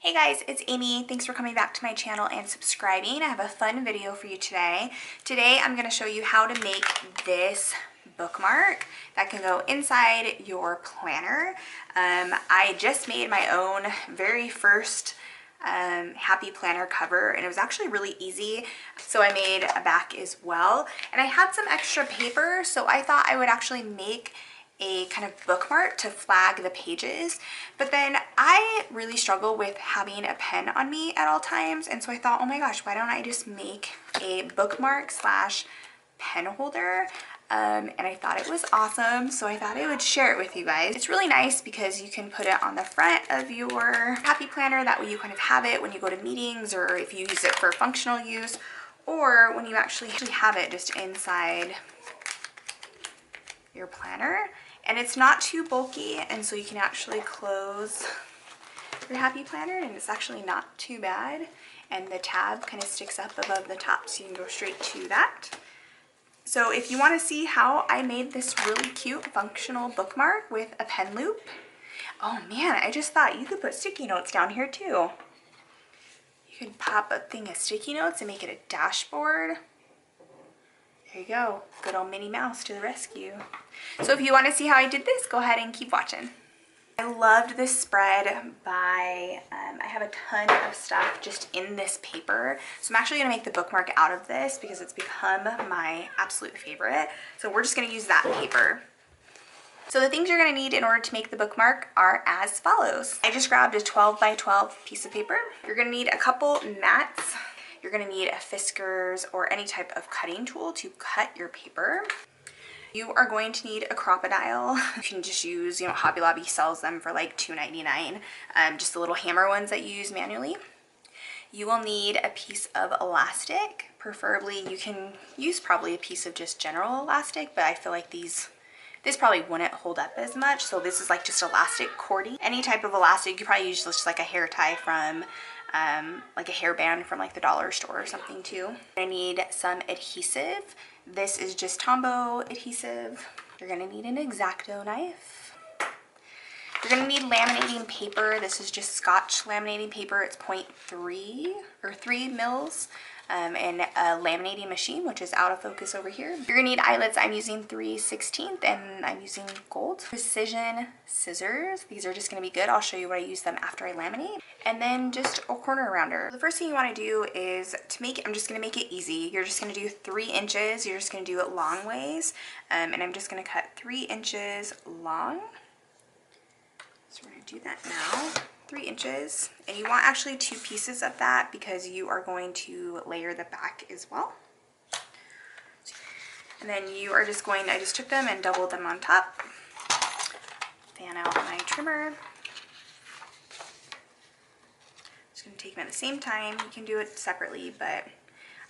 Hey guys, it's Amy. Thanks for coming back to my channel and subscribing. I have a fun video for you today. Today I'm going to show you how to make this bookmark that can go inside your planner. I just made my own very first happy planner cover, and it was actually really easy. So I made a back as well, and I had some extra paper, so I thought I would actually make a kind of bookmark to flag the pages, but then I really struggle with having a pen on me at all times, and so I thought, oh my gosh, why don't I just make a bookmark slash pen holder? And I thought it was awesome, so I thought I would share it with you guys. It's really nice because you can put it on the front of your happy planner. That way you kind of have it when you go to meetings, or if you use it for functional use, or when you actually have it just inside your planner. And it's not too bulky, and so you can actually close your happy planner, and it's actually not too bad. And the tab kind of sticks up above the top, so you can go straight to that. So if you want to see how I made this really cute functional bookmark with a pen loop, oh man, I just thought you could put sticky notes down here too. You could pop a thing of sticky notes and make it a dashboard. There you go, good old Minnie Mouse to the rescue. So if you want to see how I did this, go ahead and keep watching. I loved this spread by, I have a ton of stuff just in this paper. So I'm actually going to make the bookmark out of this because it's become my absolute favorite. So we're just going to use that paper. So the things you're going to need in order to make the bookmark are as follows. I just grabbed a 12 by 12 piece of paper. You're going to need a couple mats. You're going to need a Fiskars or any type of cutting tool to cut your paper. You are going to need a crocodile. You can just use, Hobby Lobby sells them for like $2.99, just the little hammer ones that you use manually. You will need a piece of elastic. Preferably, you can use probably a piece of just general elastic, but I feel like this probably wouldn't hold up as much, so this is like just elastic cording. Any type of elastic, you could probably use just like a hair tie from like a hairband from like the dollar store or something too. I need some adhesive. This is just Tombow adhesive. You're gonna need an X-Acto knife. You're gonna need laminating paper. This is just Scotch laminating paper. It's 0.3 or 3 mils. And a laminating machine, which is out of focus over here. You're gonna need eyelets. I'm using 3/16 and I'm using gold. Precision scissors. These are just gonna be good. I'll show you what I use them after I laminate. And then just a corner rounder. The first thing you wanna do is to make it, I'm just gonna make it easy. You're just gonna do 3 inches. You're just gonna do it long ways. And I'm just gonna cut 3 inches long. So we're gonna do that now. 3 inches, and you want actually 2 pieces of that because you are going to layer the back as well. And then you are just going, I just took them and doubled them on top. Fan out my trimmer. Just going to take them at the same time. You can do it separately, but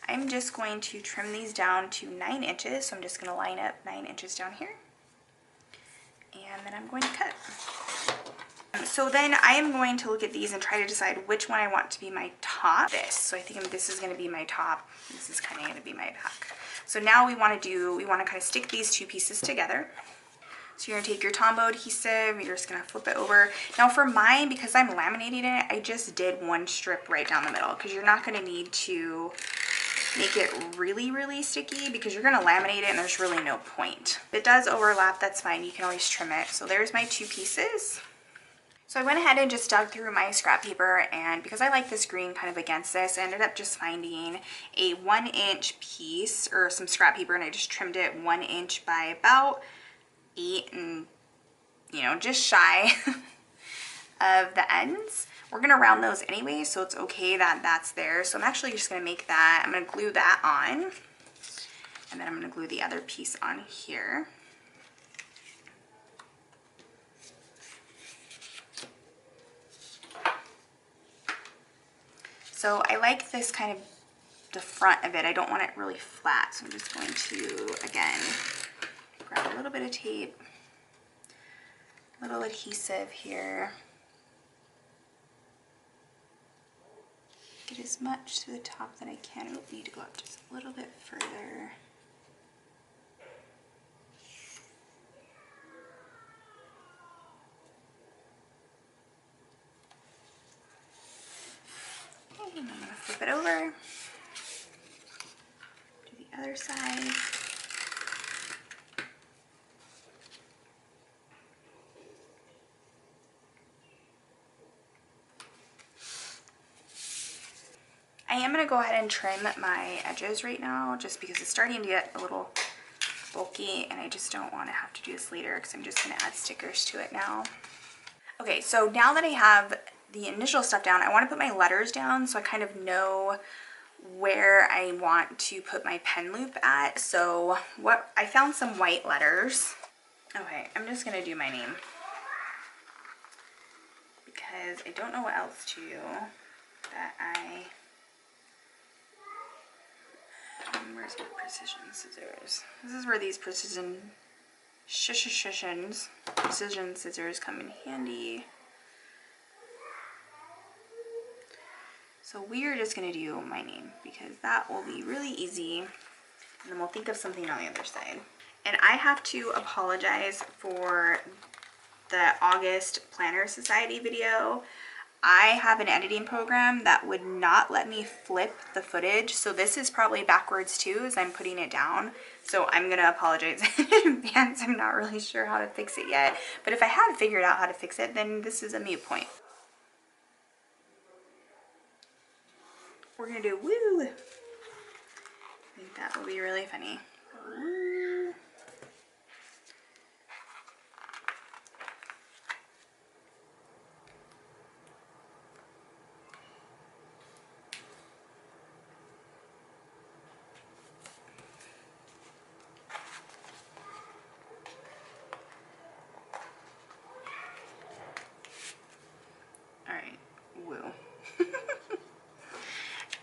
I'm just going to trim these down to 9 inches. So I'm just going to line up 9 inches down here. And then I'm going to cut. So then I am going to look at these and try to decide which one I want to be my top. So I think this is going to be my top. This is kind of going to be my back. So now we want to kind of stick these 2 pieces together. So you're going to take your Tombow adhesive, you're just going to flip it over. Now for mine, because I'm laminating it, I just did 1 strip right down the middle because you're not going to need to make it really, really sticky because you're going to laminate it and there's really no point. If it does overlap, that's fine. You can always trim it. So there's my 2 pieces. So I went ahead and just dug through my scrap paper, and because I like this green kind of against this, I ended up just finding a 1-inch piece or some scrap paper, and I just trimmed it 1 inch by about 8 and, just shy of the ends. We're gonna round those anyway, so it's okay that that's there. So I'm actually just gonna make that, I'm gonna glue that on, and then I'm gonna glue the other piece on here. So I like this kind of the front of it. I don't want it really flat. So I'm just going to, again, grab a little bit of tape, a little adhesive here. Get as much to the top that I can. I don't need to go up just a little bit further. and I'm going to flip it over to the other side. I am going to go ahead and trim my edges right now just because it's starting to get a little bulky and I just don't want to have to do this later because I'm just going to add stickers to it now. Okay, so now that I have the initial stuff down, I want to put my letters down so I kind of know where I want to put my pen loop at. So I found some white letters. Okay, I'm just going to do my name because I don't know what else to do that where's my precision scissors? This is where these precision scissors come in handy. So we are just going to do my name because that will be really easy, and then we'll think of something on the other side. And I have to apologize for the August Planner Society video. I have an editing program that would not let me flip the footage, so this is probably backwards too as I'm putting it down. So I'm gonna apologize in advance. I'm not really sure how to fix it yet, but if I had figured out how to fix it, then this is a moot point. We're gonna do woo. I think that will be really funny. Woo.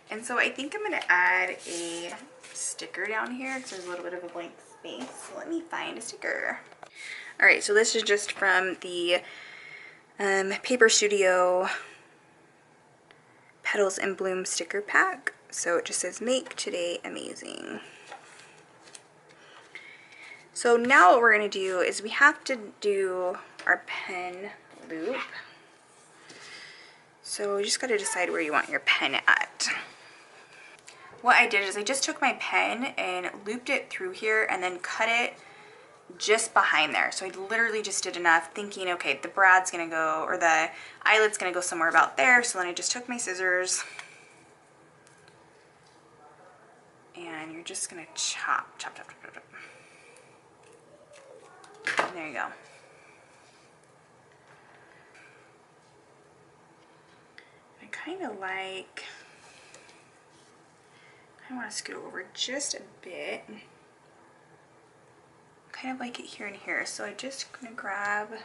And so I think I'm going to add a sticker down here because there's a little bit of a blank space. So let me find a sticker. All right, so this is just from the Paper Studio Petals and Bloom sticker pack. So it just says, "Make today amazing." So now what we're going to do is we have to do our pen loop. So you just got to decide where you want your pen at. What I did is I just took my pen and looped it through here and then cut it just behind there. So I literally just did enough, thinking, okay, the brad's gonna go, or the eyelet's gonna go somewhere about there. So then I just took my scissors and you're just gonna chop, chop, chop, chop, chop. And there you go. I kind of want to scoot over just a bit. Kind of like it here and here. So I'm just gonna grab a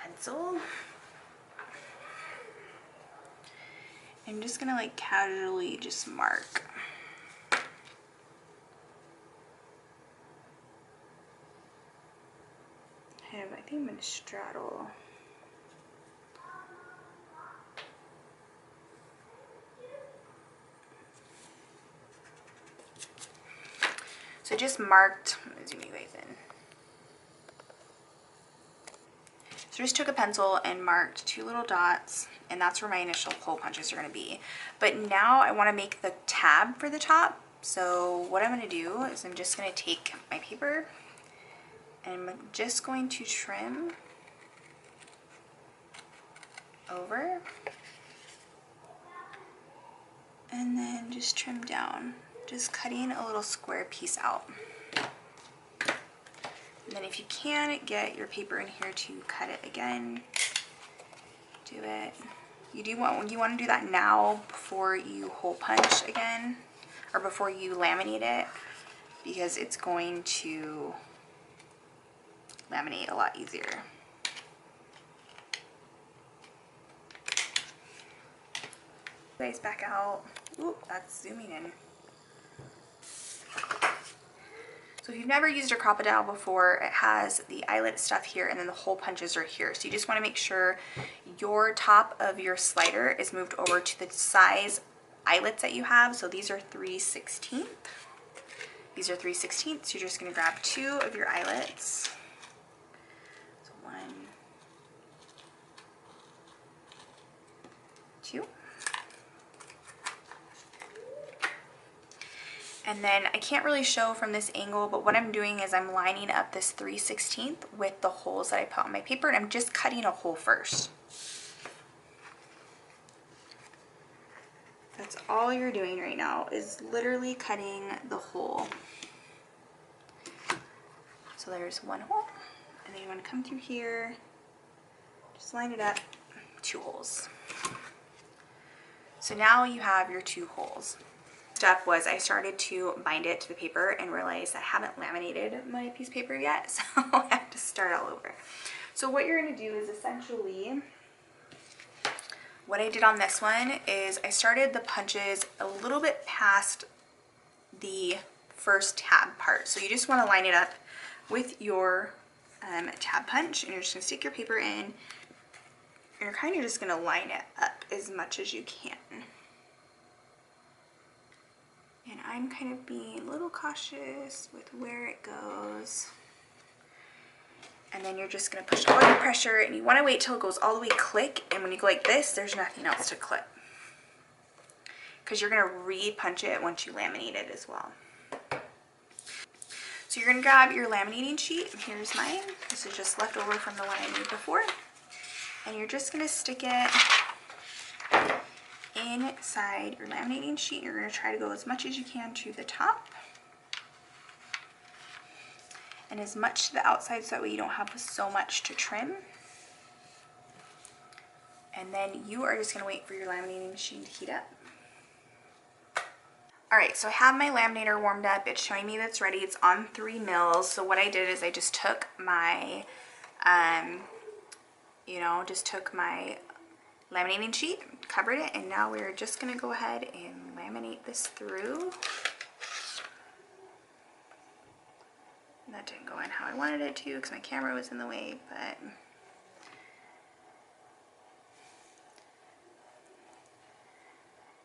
pencil. I'm just gonna like casually just mark. I think I'm gonna straddle. So just marked, I'm gonna zoom you guys in. So just took a pencil and marked 2 little dots, and that's where my initial hole punches are gonna be. But now I wanna make the tab for the top. So what I'm gonna do is I'm just gonna take my paper and I'm just going to trim over and then just trim down, just cutting a little square piece out. And then if you can get your paper in here to cut it again, do it. You want to do that now before you hole punch again, or before you laminate it, because it's going to laminate a lot easier. Guys, back out. Ooh, that's zooming in. So if you've never used a Crop-A-Dile before, it has the eyelet stuff here and then the hole punches are here. So you just want to make sure your top of your slider is moved over to the size eyelets that you have. So these are 3/16. These are 3/16. You're just going to grab 2 of your eyelets. So 1, 2. And then I can't really show from this angle, but what I'm doing is I'm lining up this 3/16 with the holes that I put on my paper, and I'm just cutting a hole first. That's all you're doing right now, is literally cutting the hole. So there's one hole, and then you want to come through here, just line it up, 2 holes. So now you have your 2 holes. Step was I started to bind it to the paper and realized I haven't laminated my piece of paper yet, so I have to start all over. So what you're going to do is essentially, what I did on this one is I started the punches a little bit past the first tab part. So you just want to line it up with your tab punch, and you're just going to stick your paper in, and you're kind of just going to line it up as much as you can. And I'm kind of being a little cautious with where it goes. And then you're just going to push all your pressure, and you want to wait till it goes all the way click, and when you go like this, there's nothing else to clip, because you're going to re-punch it once you laminate it as well. So you're going to grab your laminating sheet. Here's mine. This is just left over from the one I made before. And you're just going to stick it inside your laminating sheet. You're going to try to go as much as you can to the top and as much to the outside, so that way you don't have so much to trim. And then you are just going to wait for your laminating machine to heat up. Alright, so I have my laminator warmed up. It's showing me that it's ready. It's on 3 mils. So what I did is I just took my laminating sheet, covered it, and now we're just going to go ahead and laminate this through. And that didn't go in how I wanted it to because my camera was in the way, but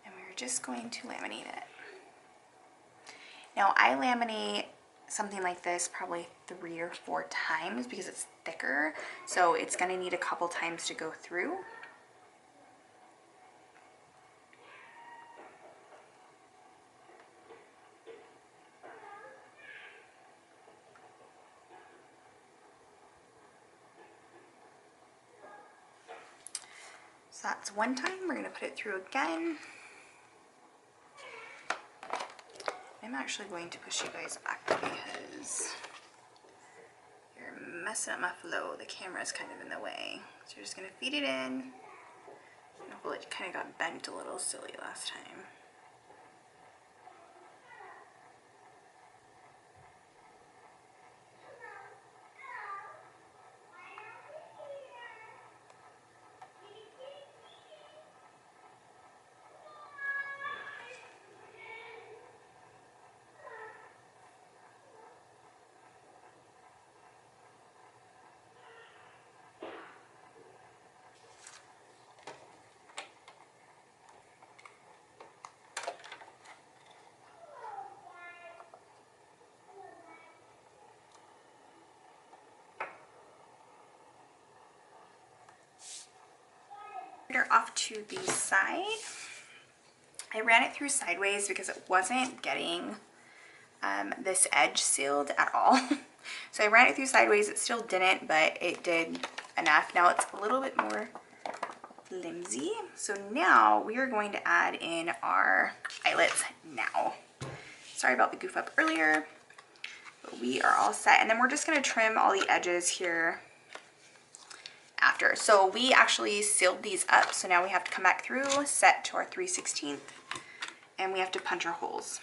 and we're just going to laminate it. Now I laminate something like this probably 3 or 4 times because it's thicker, so it's going to need a couple times to go through. So that's one time. We're going to put it through again. I'm actually going to push you guys back because you're messing up my flow. The camera is kind of in the way. So you're just going to feed it in. Well, it kind of got bent a little silly last time. Off to the side. I ran it through sideways because it wasn't getting this edge sealed at all. So I ran it through sideways. It still didn't, but it did enough. Now it's a little bit more flimsy. So now we are going to add in our eyelets now. Sorry about the goof up earlier, but we are all set. And then we're just going to trim all the edges here after. So we actually sealed these up, so now we have to come back through, set to our 3/16, and we have to punch our holes.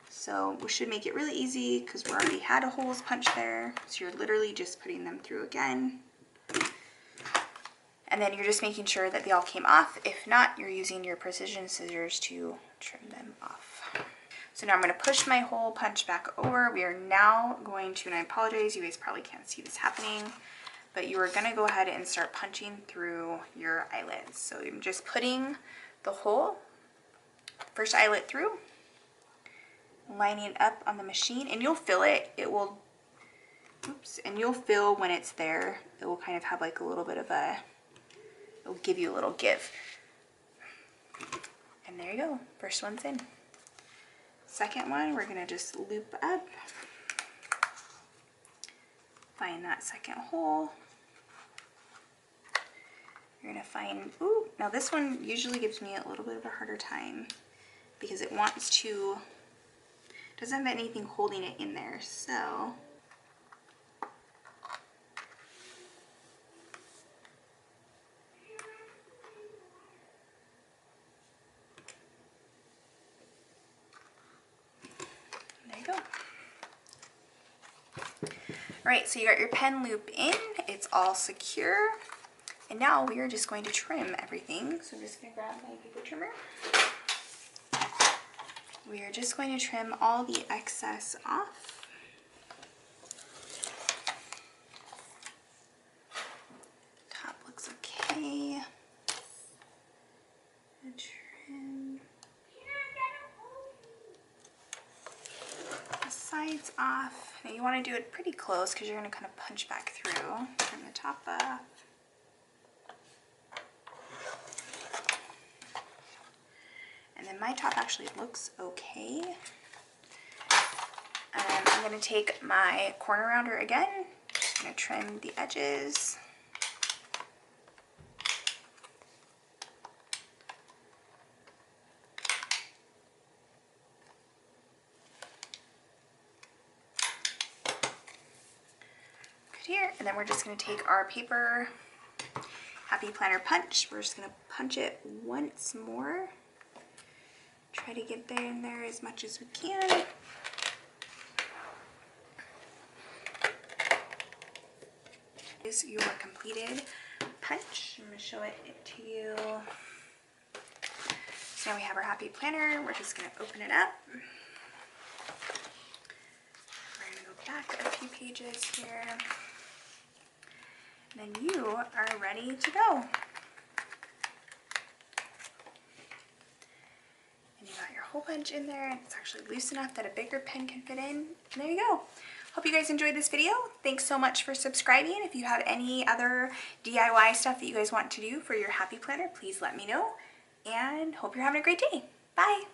So we should make it really easy because we already had a holes punch there. So you're literally just putting them through again. And then you're just making sure that they all came off. If not, you're using your precision scissors to trim them off. So now I'm going to push my hole punch back over. We are now going to, and I apologize, you guys probably can't see this happening, but you are going to go ahead and start punching through your eyelets. So I'm just putting the hole, first eyelet through, lining up on the machine, and you'll feel it. It will, oops, and you'll feel when it's there. It will kind of have like a little bit of a, it'll give you a little give. And there you go, first one's in. Second one, we're gonna just loop up, find that second hole. You're gonna find, ooh, now this one usually gives me a little bit of a harder time because it wants to, doesn't have anything holding it in there, so. There you go. All right, so you got your pen loop in, it's all secure. And now we are just going to trim everything. So I'm just going to grab my paper trimmer. We are just going to trim all the excess off. Top looks okay. Trim the sides off. Now you want to do it pretty close because you're going to kind of punch back through. Trim the top off. And then my top actually looks okay. I'm going to take my corner rounder again. Just going to trim the edges. Good here. And then we're just going to take our paper Happy Planner punch. We're just going to punch it once more. Try to get there in there as much as we can. This is your completed punch. I'm going to show it to you. So now we have our Happy Planner. We're just going to open it up. We're going to go back a few pages here. And then you are ready to go. And you got your hole punch in there, and it's actually loose enough that a bigger pen can fit in. And there you go. Hope you guys enjoyed this video. Thanks so much for subscribing. If you have any other DIY stuff that you guys want to do for your Happy Planner, please let me know. And hope you're having a great day. Bye.